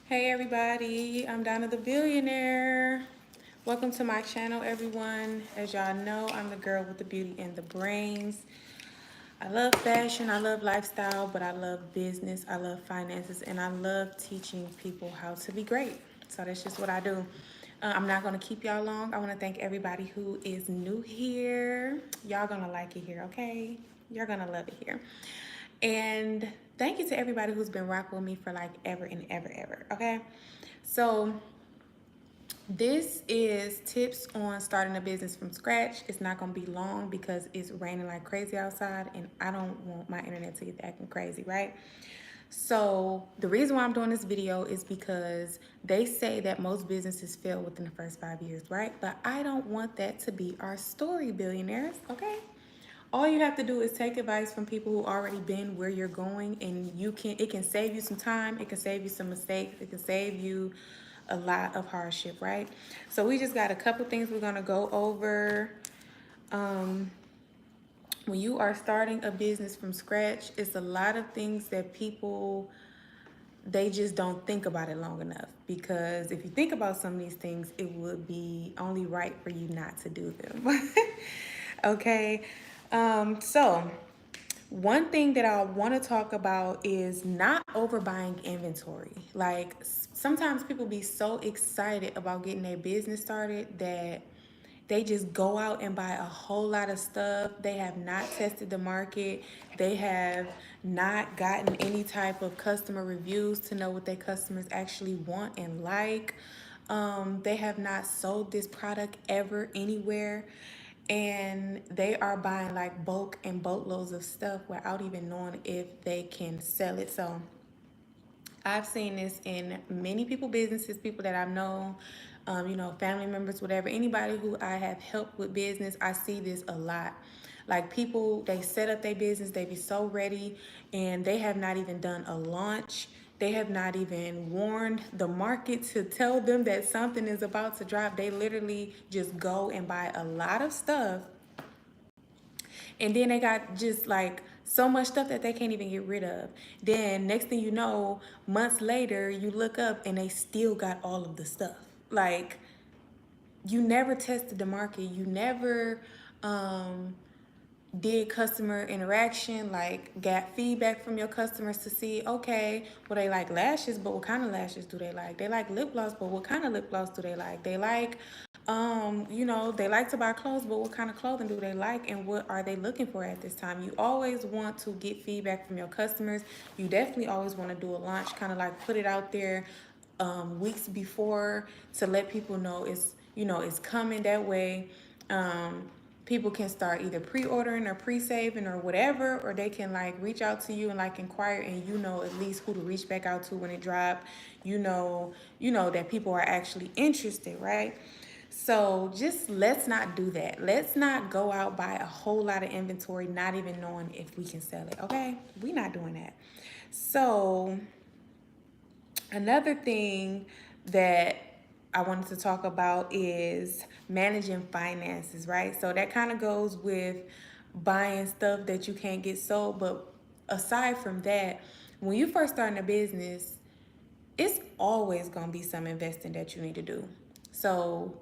Hey everybody, I'm Donna the Billionaire. Welcome to my channel, everyone. As y'all know, I'm the girl with the beauty and the brains. I love fashion, I love lifestyle, but I love business, I love finances, and I love teaching people how to be great. So that's just what I do. I'm not gonna keep y'all long. I wanna thank everybody who is new here. Y'all gonna like it here, okay? You're gonna love it here. And thank you to everybody who's been rocking with me for like ever and ever, okay? So this is tips on starting a business from scratch. It's not gonna be long because it's raining like crazy outside and I don't want my internet to get acting crazy, right? So the reason why I'm doing this video is because they say that most businesses fail within the first 5 years, right? But I don't want that to be our story, billionaires, okay? All you have to do is take advice from people who already been where you're going, and it can save you some time, it can save you some mistakes, it can save you a lot of hardship, right? So we just got a couple things we're gonna go over. Um, when you are starting a business from scratch, it's a lot of things that people they just don't think about it long enough, because if you think about some of these things, it would be only right for you not to do them. Okay, so one thing that I want to talk about is not overbuying inventory. Like sometimes people be so excited about getting their business started that they just go out and buy a whole lot of stuff. They have not tested the market. They have not gotten any type of customer reviews to know what their customers actually want and like. They have not sold this product ever anywhere. And they are buying like bulk and boatloads of stuff without even knowing if they can sell it. So I've seen this in many people businesses, people that I've known, family members, whatever, anybody who I have helped with business. I see this a lot. Like people, they set up their business, they be so ready, and they have not even done a launch. They have not even warned the market to tell them that something is about to drop. They literally just go and buy a lot of stuff, and then they got just like so much stuff that they can't even get rid of. Then next thing you know, months later, you look up and they still got all of the stuff. Like you never tested the market. You never did customer interaction, like got feedback from your customers to see, okay, well, they like lashes, but what kind of lashes do they like? They like lip gloss, but what kind of lip gloss do they like? They like they like to buy clothes, but what kind of clothing do they like and what are they looking for at this time? You always want to get feedback from your customers. You definitely always want to do a launch, kind of like put it out there weeks before to let people know it's coming. That way people can start either pre-ordering or pre-saving or whatever, or they can like reach out to you and like inquire, and at least who to reach back out to when it dropped. That people are actually interested, right? So just let's not do that. Let's not go out buy a whole lot of inventory not even knowing if we can sell it. Okay, we're not doing that. So another thing that I wanted to talk about is managing finances, right? So that kind of goes with buying stuff that you can't get sold. But aside from that, when you first starting a business, it's always going to be some investing that you need to do. So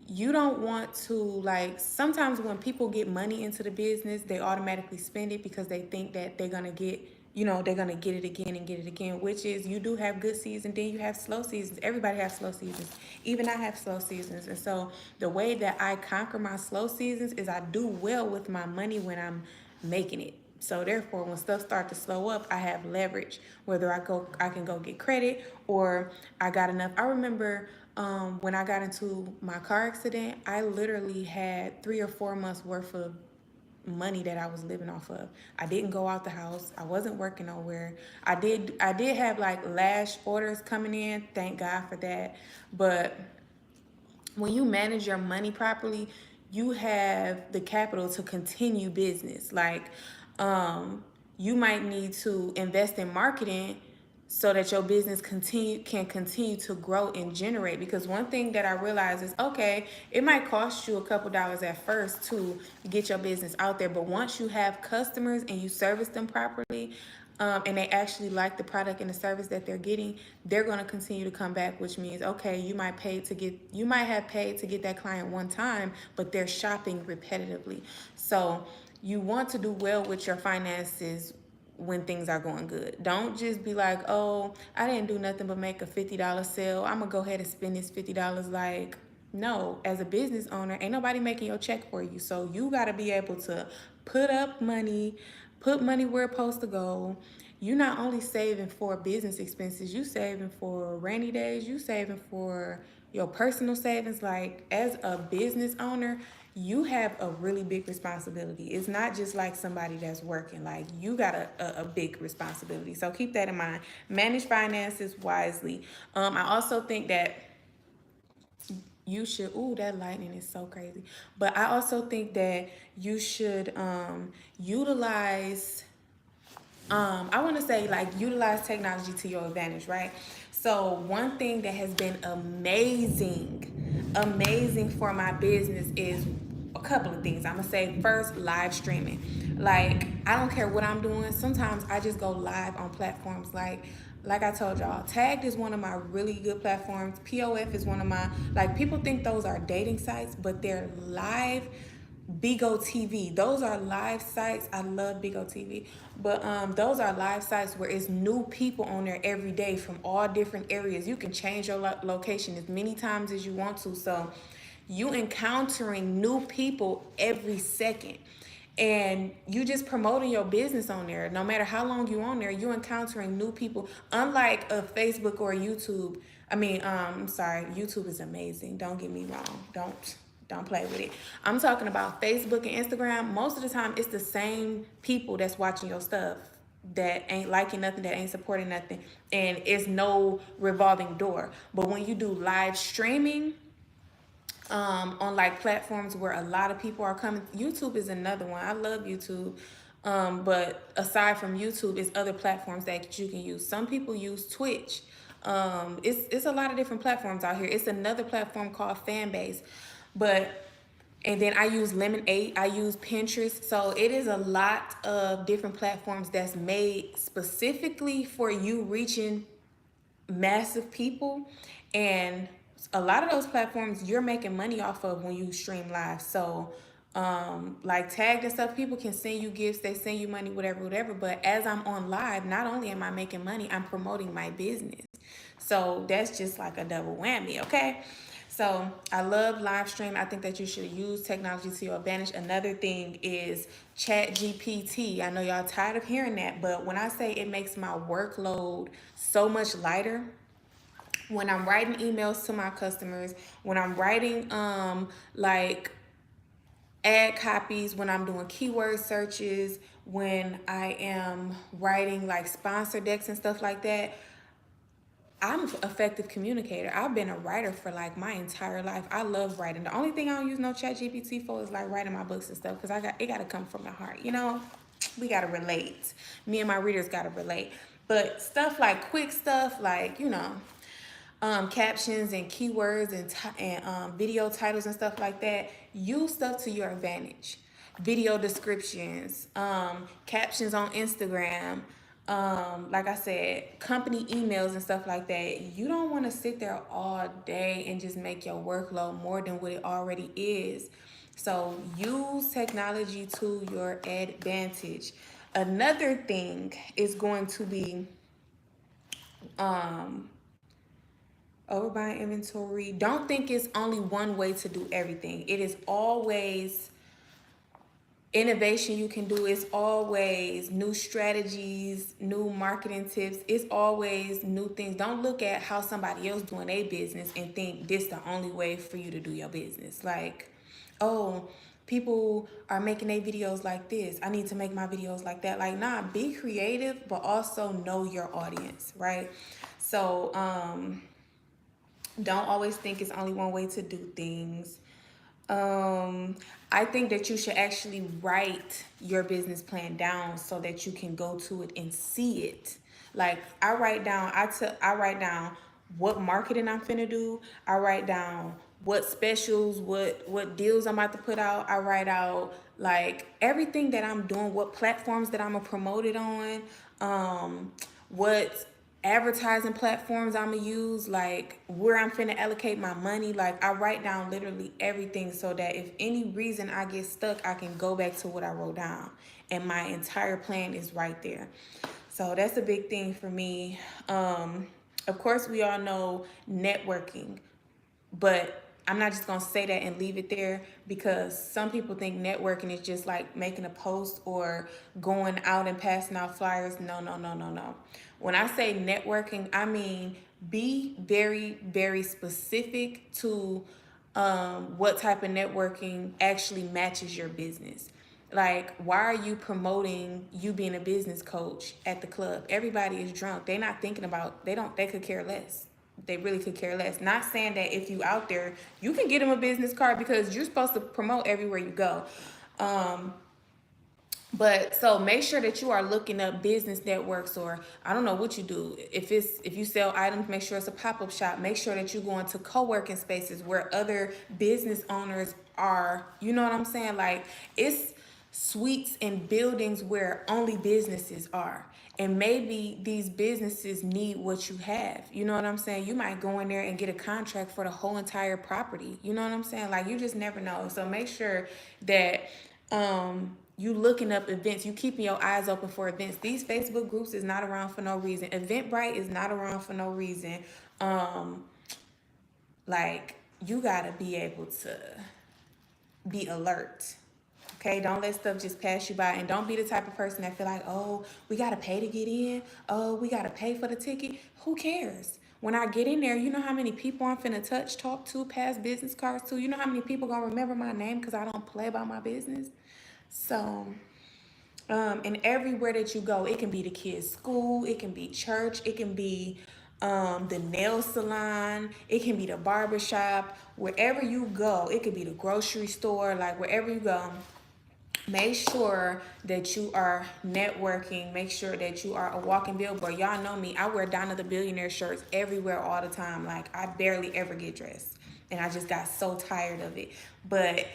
you don't want to, like, sometimes when people get money into the business, they automatically spend it because they think that they're gonna get it again and get it again, which is, you do have good seasons, then you have slow seasons. Everybody has slow seasons. Even I have slow seasons. And so the way that I conquer my slow seasons is I do well with my money when I'm making it. So therefore, when stuff start to slow up, I have leverage. Whether I can go get credit, or I got enough. I remember when I got into my car accident, I literally had 3 or 4 months worth of money that I was living off of. I didn't go out the house. I wasn't working nowhere. I did have like lash orders coming in. Thank God for that. But when you manage your money properly, you have the capital to continue business. Like, you might need to invest in marketing so that your business can continue to grow and generate. Because one thing that I realize is, okay, it might cost you a couple dollars at first to get your business out there, but once you have customers and you service them properly, and they actually like the product and the service that they're getting, they're going to continue to come back, which means, okay, you might have paid to get that client one time, but they're shopping repetitively. So you want to do well with your finances when things are going good. Don't just be like, oh, I didn't do nothing but make a $50 sale, I'm gonna go ahead and spend this $50. Like, no, as a business owner, ain't nobody making your check for you. So you got to be able to put up money, put money where it's supposed to go. You're not only saving for business expenses, you saving for rainy days, you saving for your personal savings. Like, as a business owner, you have a really big responsibility. It's not just like somebody that's working. Like, you got a big responsibility. So keep that in mind. Manage finances wisely. I also think that you should, ooh, that lightning is so crazy, but I also think that you should utilize, I want to say, like, utilize technology to your advantage, right? So one thing that has been amazing for my business is a couple of things. I'm gonna say first, live streaming. Like, I don't care what I'm doing. Sometimes I just go live on platforms like I told y'all, Tagged is one of my really good platforms. POF is one of my, like, people think those are dating sites, but they're live. Bigo TV, those are live sites. I love Bigo TV, but those are live sites where it's new people on there every day from all different areas. You can change your location as many times as you want to, so you encountering new people every second, and you just promoting your business on there. No matter how long you on there, you encountering new people. Unlike a Facebook or a YouTube. I mean, I'm sorry, YouTube is amazing. Don't get me wrong. Don't play with it. I'm talking about Facebook and Instagram. Most of the time, it's the same people that's watching your stuff, that ain't liking nothing, that ain't supporting nothing, and it's no revolving door. But when you do live streaming, on like platforms where a lot of people are coming, YouTube is another one. I love YouTube. But aside from YouTube, it's other platforms that you can use. Some people use Twitch. It's a lot of different platforms out here. It's another platform called Fanbase. But and then I use Lemon8, I use Pinterest. So it is a lot of different platforms that's made specifically for you reaching massive people. And a lot of those platforms you're making money off of when you stream live. So like Tagged and stuff, people can send you gifts, they send you money, whatever. But as I'm on live, not only am I making money, I'm promoting my business. So that's just like a double whammy, okay? So I love live stream. I think that you should use technology to your advantage. Another thing is Chat GPT. I know y'all tired of hearing that, but when I say it makes my workload so much lighter, when I'm writing emails to my customers, when I'm writing like ad copies, when I'm doing keyword searches, when I am writing like sponsor decks and stuff like that, I'm an effective communicator. I've been a writer for like my entire life. I love writing. The only thing I don't use no Chat GPT for is like writing my books and stuff, because it gotta come from the heart. You know, we gotta relate. Me and my readers gotta relate. But stuff like quick stuff, like, you know, captions and keywords and video titles and stuff like that, use stuff to your advantage. Video descriptions, captions on Instagram, like I said, company emails and stuff like that. You don't want to sit there all day and just make your workload more than what it already is. So use technology to your advantage. Another thing is going to be overbuying inventory. Don't think it's only one way to do everything. It is always innovation you can do. It's always new strategies, new marketing tips. It's always new things. Don't look at how somebody else doing their business and think this the only way for you to do your business. Like, oh, people are making their videos like this, I need to make my videos like that. Like, nah, be creative, but also know your audience, right? So don't always think it's only one way to do things. I think that you should actually write your business plan down so that you can go to it and see it. Like, I write down, I write down what marketing I'm finna do. I write down what specials, what deals I'm about to put out. I write out like everything that I'm doing, what platforms that I'm gonna promote it on. what advertising platforms I'm gonna use, like where I'm finna allocate my money. Like I write down literally everything so that if any reason I get stuck, I can go back to what I wrote down and my entire plan is right there. So that's a big thing for me. Of course, we all know networking, but I'm not just gonna say that and leave it there, because some people think networking is just like making a post or going out and passing out flyers. No, no, no, no, no. When I say networking, I mean be very, very specific to what type of networking actually matches your business. Like, why are you promoting you being a business coach at the club? Everybody is drunk. They're not thinking about, they could care less. They really could care less. Not saying that if you out there, you can get them a business card, because you're supposed to promote everywhere you go. But so make sure that you are looking up business networks, or I don't know what you do. If you sell items, make sure it's a pop-up shop. Make sure that you go into co-working spaces where other business owners are. You know what I'm saying? Like, it's suites and buildings where only businesses are. And maybe these businesses need what you have. You know what I'm saying? You might go in there and get a contract for the whole entire property. You know what I'm saying? Like, you just never know. So make sure that you looking up events, you keeping your eyes open for events. These Facebook groups is not around for no reason. Eventbrite is not around for no reason. Like, you gotta be able to be alert. Okay, don't let stuff just pass you by, and don't be the type of person that feel like, oh, we gotta pay to get in. Oh, we gotta pay for the ticket. Who cares? When I get in there, you know how many people I'm finna touch, talk to, pass business cards to. You know how many people gonna remember my name because I don't play about my business. So, and everywhere that you go, it can be the kids' school, it can be church, it can be the nail salon, it can be the barber shop. Wherever you go, it could be the grocery store. Like, wherever you go, make sure that you are networking. Make sure that you are a walking billboard. Y'all know me. I wear Donnathebillionaire shirts everywhere all the time. Like, I barely ever get dressed, and I just got so tired of it. But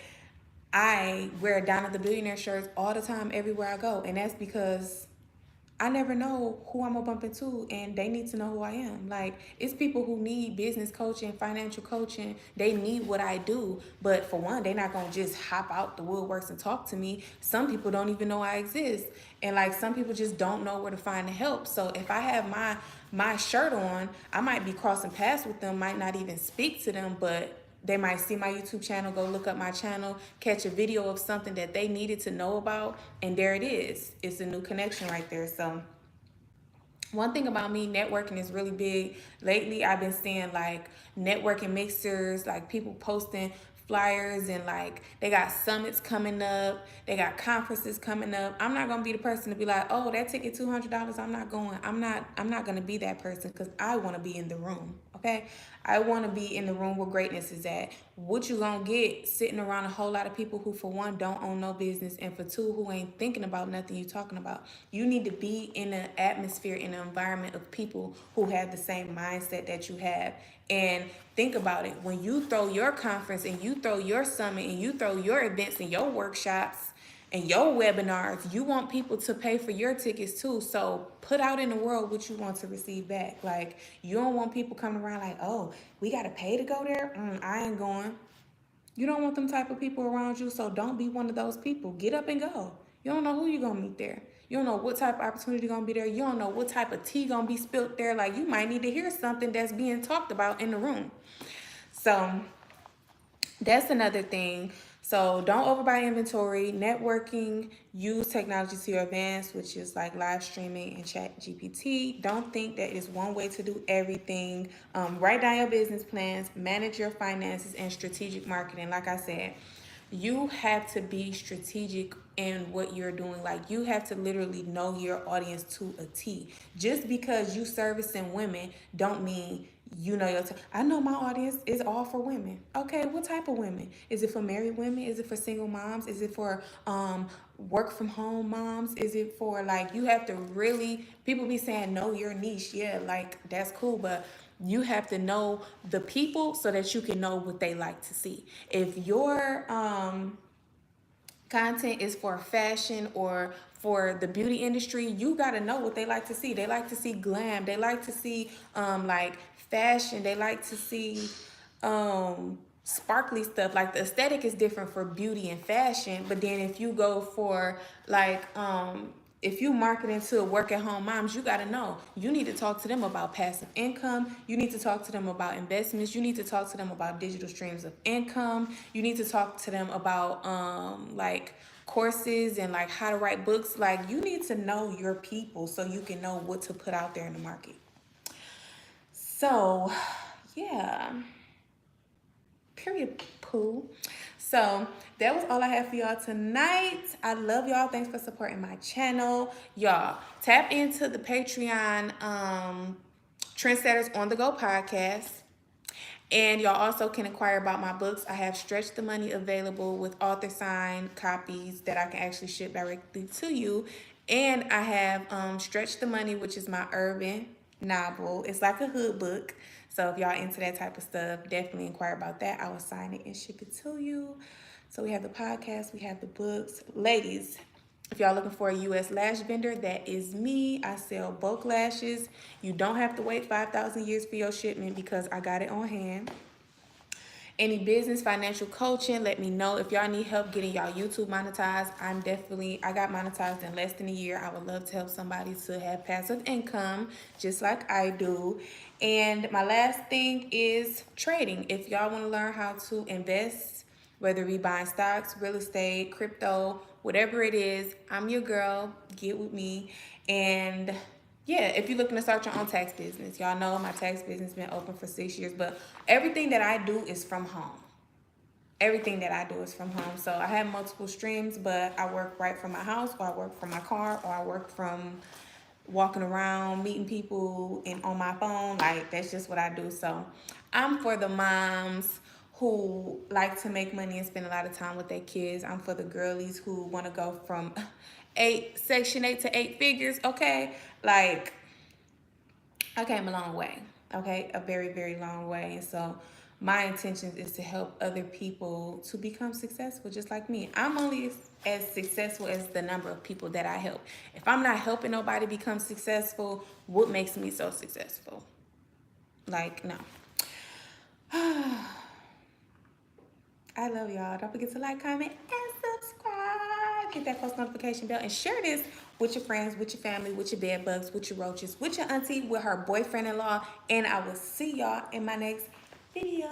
I wear Donnathebillionaire shirts all the time everywhere I go. And that's because I never know who I'm gonna bump into, and they need to know who I am. Like, it's people who need business coaching, financial coaching. They need what I do. But for one, they're not gonna just hop out the woodworks and talk to me. Some people don't even know I exist. And like, some people just don't know where to find the help. So if I have my shirt on, I might be crossing paths with them, might not even speak to them, but they might see my YouTube channel, go look up my channel, catch a video of something that they needed to know about, and there it is. It's a new connection right there. So one thing about me, networking is really big. Lately, I've been seeing like networking mixers, like people posting flyers, and like they got summits coming up, they got conferences coming up. I'm not gonna be the person to be like, oh, that ticket $200, I'm not going. I'm not gonna be that person, because I want to be in the room. Okay, I want to be in the room where greatness is at. What you gonna get sitting around a whole lot of people who, for one, don't own no business, and for two, who ain't thinking about nothing you talking about. You need to be in an atmosphere, in an environment of people who have the same mindset that you have. And think about it. When you throw your conference, and you throw your summit, and you throw your events and your workshops and your webinars, you want people to pay for your tickets too. So put out in the world what you want to receive back. Like, you don't want people coming around like, oh, we got to pay to go there. I ain't going. You don't want them type of people around you. So don't be one of those people. Get up and go. You don't know who you're going to meet there. You don't know what type of opportunity going to be there. You don't know what type of tea going to be spilt there. Like, you might need to hear something that's being talked about in the room. So that's another thing. So don't overbuy inventory. Networking, use technology to your advantage, which is like live streaming and chat GPT. Don't think that is one way to do everything. Write down your business plans, manage your finances, and strategic marketing. Like I said, you have to be strategic in what you're doing. Like, you have to literally know your audience to a T. Just because you servicing women don't mean you know your I know my audience is all for women. Okay, what type of women? Is it for married women? Is it for single moms? Is it for work from home moms? Is it for, like, you have to really, people be saying know your niche. Yeah, like, that's cool, but you have to know the people so that you can know what they like to see. If your content is for fashion or for the beauty industry, you got to know what they like to see. They like to see glam. They like to see like fashion. They like to see sparkly stuff. Like the aesthetic is different for beauty and fashion, but then if you go for like if you market to work at home moms, you got to know. You need to talk to them about passive income. You need to talk to them about investments. You need to talk to them about digital streams of income. You need to talk to them about like courses and like how to write books. Like you need to know your people so you can know what to put out there in the market. So, yeah. Period, poo. So that was all I have for y'all tonight. I love y'all. Thanks for supporting my channel. Y'all, tap into the Patreon Trendsetters on the Go podcast. And y'all also can inquire about my books. I have Stretch the Money available with author signed copies that I can actually ship directly to you. And I have Stretch the Money, which is my urban novel. It's like a hood book. So if y'all into that type of stuff, definitely inquire about that. I will sign it and ship it to you. So we have the podcast, we have the books. Ladies, if y'all looking for a U.S. lash vendor, that is me. I sell bulk lashes. You don't have to wait 5,000 years for your shipment because I got it on hand. Any business, financial coaching, let me know. If y'all need help getting y'all YouTube monetized, I got monetized in less than a year. I would love to help somebody to have passive income just like I do. And my last thing is trading. If y'all want to learn how to invest, whether it be buying stocks, real estate, crypto, whatever it is, I'm your girl. Get with me. And yeah, if you're looking to start your own tax business, y'all know my tax business been open for 6 years, but everything that I do is from home. Everything that I do is from home. So I have multiple streams, but I work right from my house, or I work from my car, or I work from walking around, meeting people and on my phone. Like that's just what I do. So I'm for the moms who like to make money and spend a lot of time with their kids. I'm for the girlies who want to go from section 8 to 8 figures. Okay, like I came a long way. Okay, a very, very long way. And so my intention is to help other people to become successful just like me. I'm only as successful as the number of people that I help. If I'm not helping nobody become successful, what makes me so successful? Like, no. I love y'all. Don't forget to like, comment, and subscribe. Hit that post notification bell and share this with your friends, with your family, with your bed bugs, with your roaches, with your auntie, with her boyfriend-in-law. And I will see y'all in my next video.